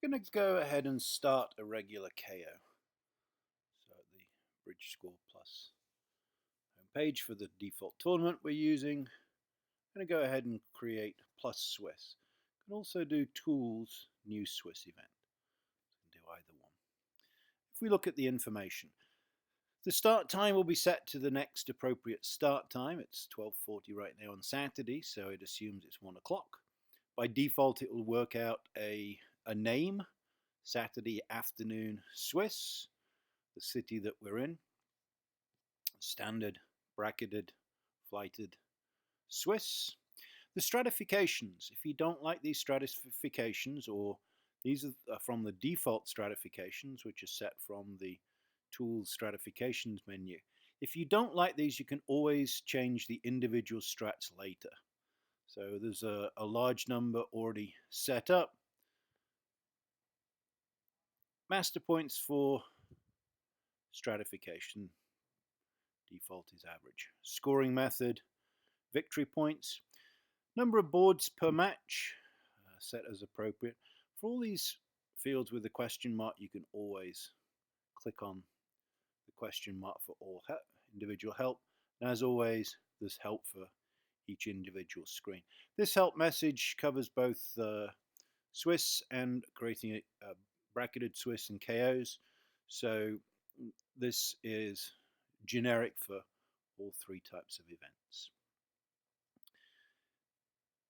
I'm going to go ahead and start a regular KO. So the Bridgescore Plus homepage for the default tournament we're using. I'm going to go ahead and create plus Swiss. You can also do tools, new Swiss event. You can do either one. If we look at the information, the start time will be set to the next appropriate start time. It's 12:40 right now on Saturday, so it assumes it's 1 o'clock. By default, it will work out a name, Saturday afternoon Swiss, the city that we're in, standard, bracketed, flighted Swiss. The stratifications, if you don't like these stratifications, or these are from the default stratifications, which are set from the Tools Stratifications menu. If you don't like these, you can always change the individual strats later. So there's a large number already set up. Master points for stratification, default is average. Scoring method, victory points. Number of boards per match, set as appropriate. For all these fields with the question mark, you can always click on the question mark for all individual help. And as always, there's help for each individual screen. This help message covers both Swiss and creating a bracketed Swiss and KOs. So this is generic for all three types of events.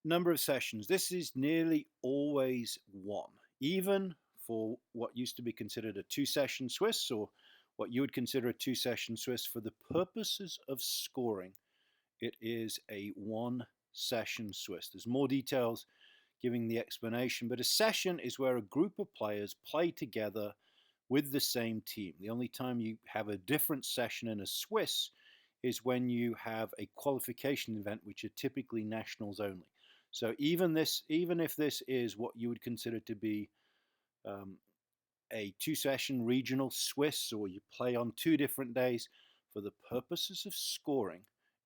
Number of sessions. This is nearly always one, even for what used to be considered a two-session Swiss, or what you would consider a two-session Swiss. For the purposes of scoring, it is a one-session Swiss. There's more details giving the explanation, but a session is where a group of players play together with the same team. The only time you have a different session in a Swiss is when you have a qualification event, which are typically nationals only. So even if this is what you would consider to be a two-session regional Swiss, or you play on 2 different days, for the purposes of scoring,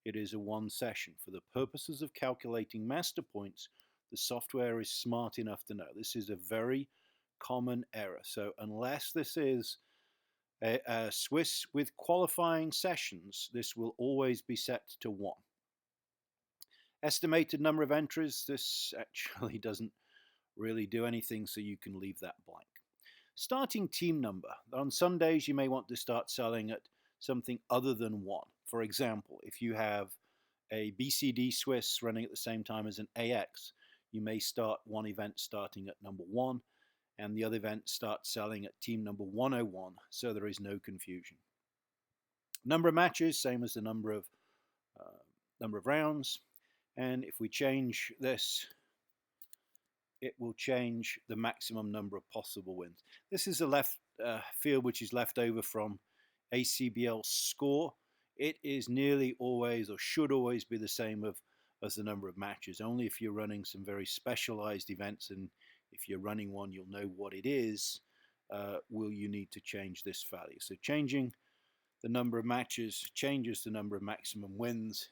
it is a one session. For the purposes of calculating master points, the software is smart enough to know this is a very common error. So unless this is a Swiss with qualifying sessions, this will always be set to 1. Estimated number of entries, this actually doesn't really do anything, so you can leave that blank. Starting team number. On some days you may want to start selling at something other than 1. For example, if you have a BCD Swiss running at the same time as an AX, you may start one event starting at number 1, and the other event starts selling at team number 101, so there is no confusion. Number of matches, same as the number of rounds. And if we change this, it will change the maximum number of possible wins. This is a left field which is left over from ACBL score. It is nearly always, or should always be, the same as the number of matches. Only if you're running some very specialized events, and if you're running one you'll know what it is, will you need to change this value. So changing the number of matches changes the number of maximum wins.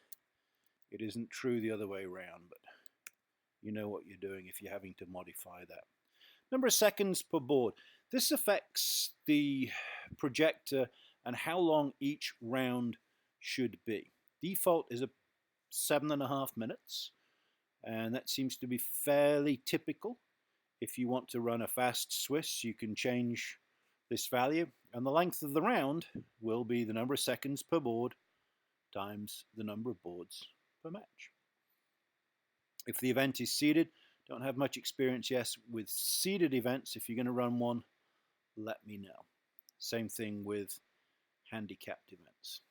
It isn't true the other way around, but you know what you're doing if you're having to modify that. Number of seconds per board. This affects the projector and how long each round should be. Default is 7.5 minutes, and that seems to be fairly typical. If you want to run a fast Swiss, you can change this value, and the length of the round will be the number of seconds per board times the number of boards per match. If the event is seeded, don't have much experience yet with seeded events. If you're going to run one, let me know. Same thing with handicapped events.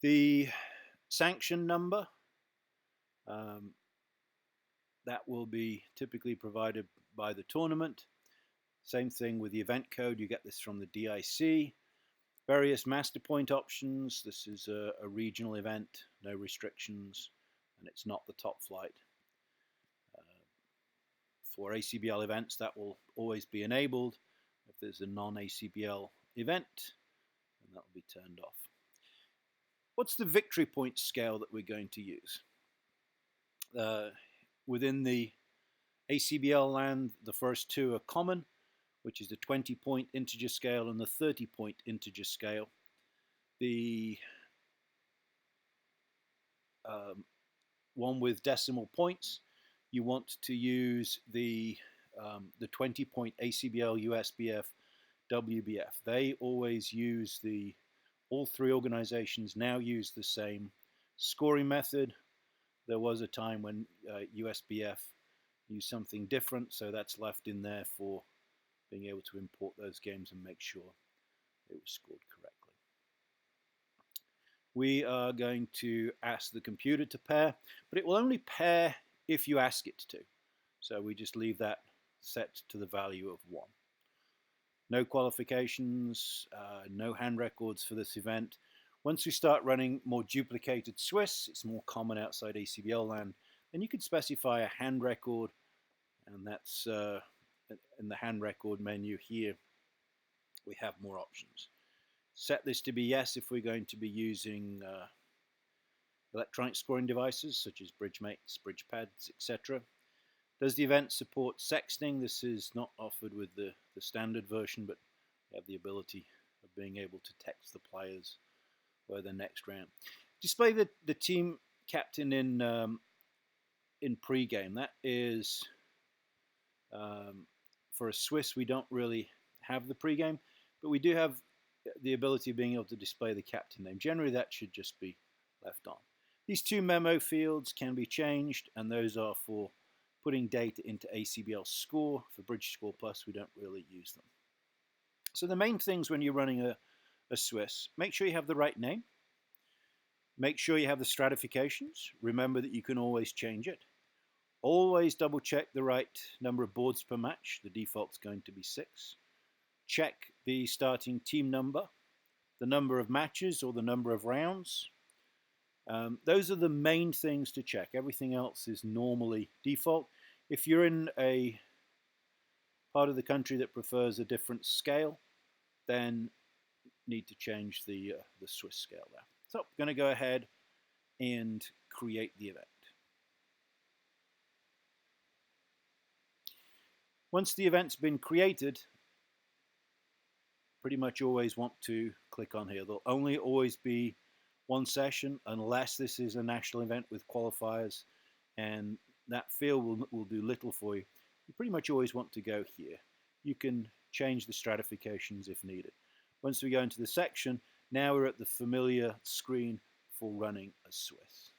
The sanction number, that will be typically provided by the tournament. Same thing with the event code. You get this from the DIC. Various master point options. This is a regional event, no restrictions, and it's not the top flight. For ACBL events, that will always be enabled. If there's a non-ACBL event, then that will be turned off. What's the victory point scale that we're going to use? Within the ACBL land, the first two are common, which is the 20-point integer scale and the 30-point integer scale. The one with decimal points, you want to use the 20-point ACBL, USBF, WBF. They always use all three organizations now use the same scoring method. There was a time when USBF used something different, so that's left in there for being able to import those games and make sure it was scored correctly. We are going to ask the computer to pair, but it will only pair if you ask it to. So we just leave that set to the value of 1. No qualifications, no hand records for this event. Once we start running more duplicated Swiss, it's more common outside ACBL land, then you could specify a hand record, and that's in the hand record menu here. We have more options. Set this to be yes if we're going to be using electronic scoring devices such as Bridgemates, Bridgepads, etc. Does the event support sexting? This is not offered with the standard version, but you have the ability of being able to text the players for the next round. Display the team captain in pre-game. That is for a Swiss. We don't really have the pre-game, but we do have the ability of being able to display the captain name. Generally, that should just be left on. These two memo fields can be changed, and those are for putting data into ACBL score. For Bridgescore Plus, we don't really use them. So the main things when you're running a Swiss, make sure you have the right name. Make sure you have the stratifications. Remember that you can always change it. Always double check the right number of boards per match. The default's going to be 6. Check the starting team number, the number of matches or the number of rounds. Those are the main things to check. Everything else is normally default. If you're in a part of the country that prefers a different scale, then you need to change the Swiss scale there. So I'm going to go ahead and create the event. Once the event's been created, pretty much always want to click on here. There'll only always be one session unless this is a national event with qualifiers, and that field will do little for you. You pretty much always want to go here. You can change the stratifications if needed. Once we go into the section, now we're at the familiar screen for running a Swiss.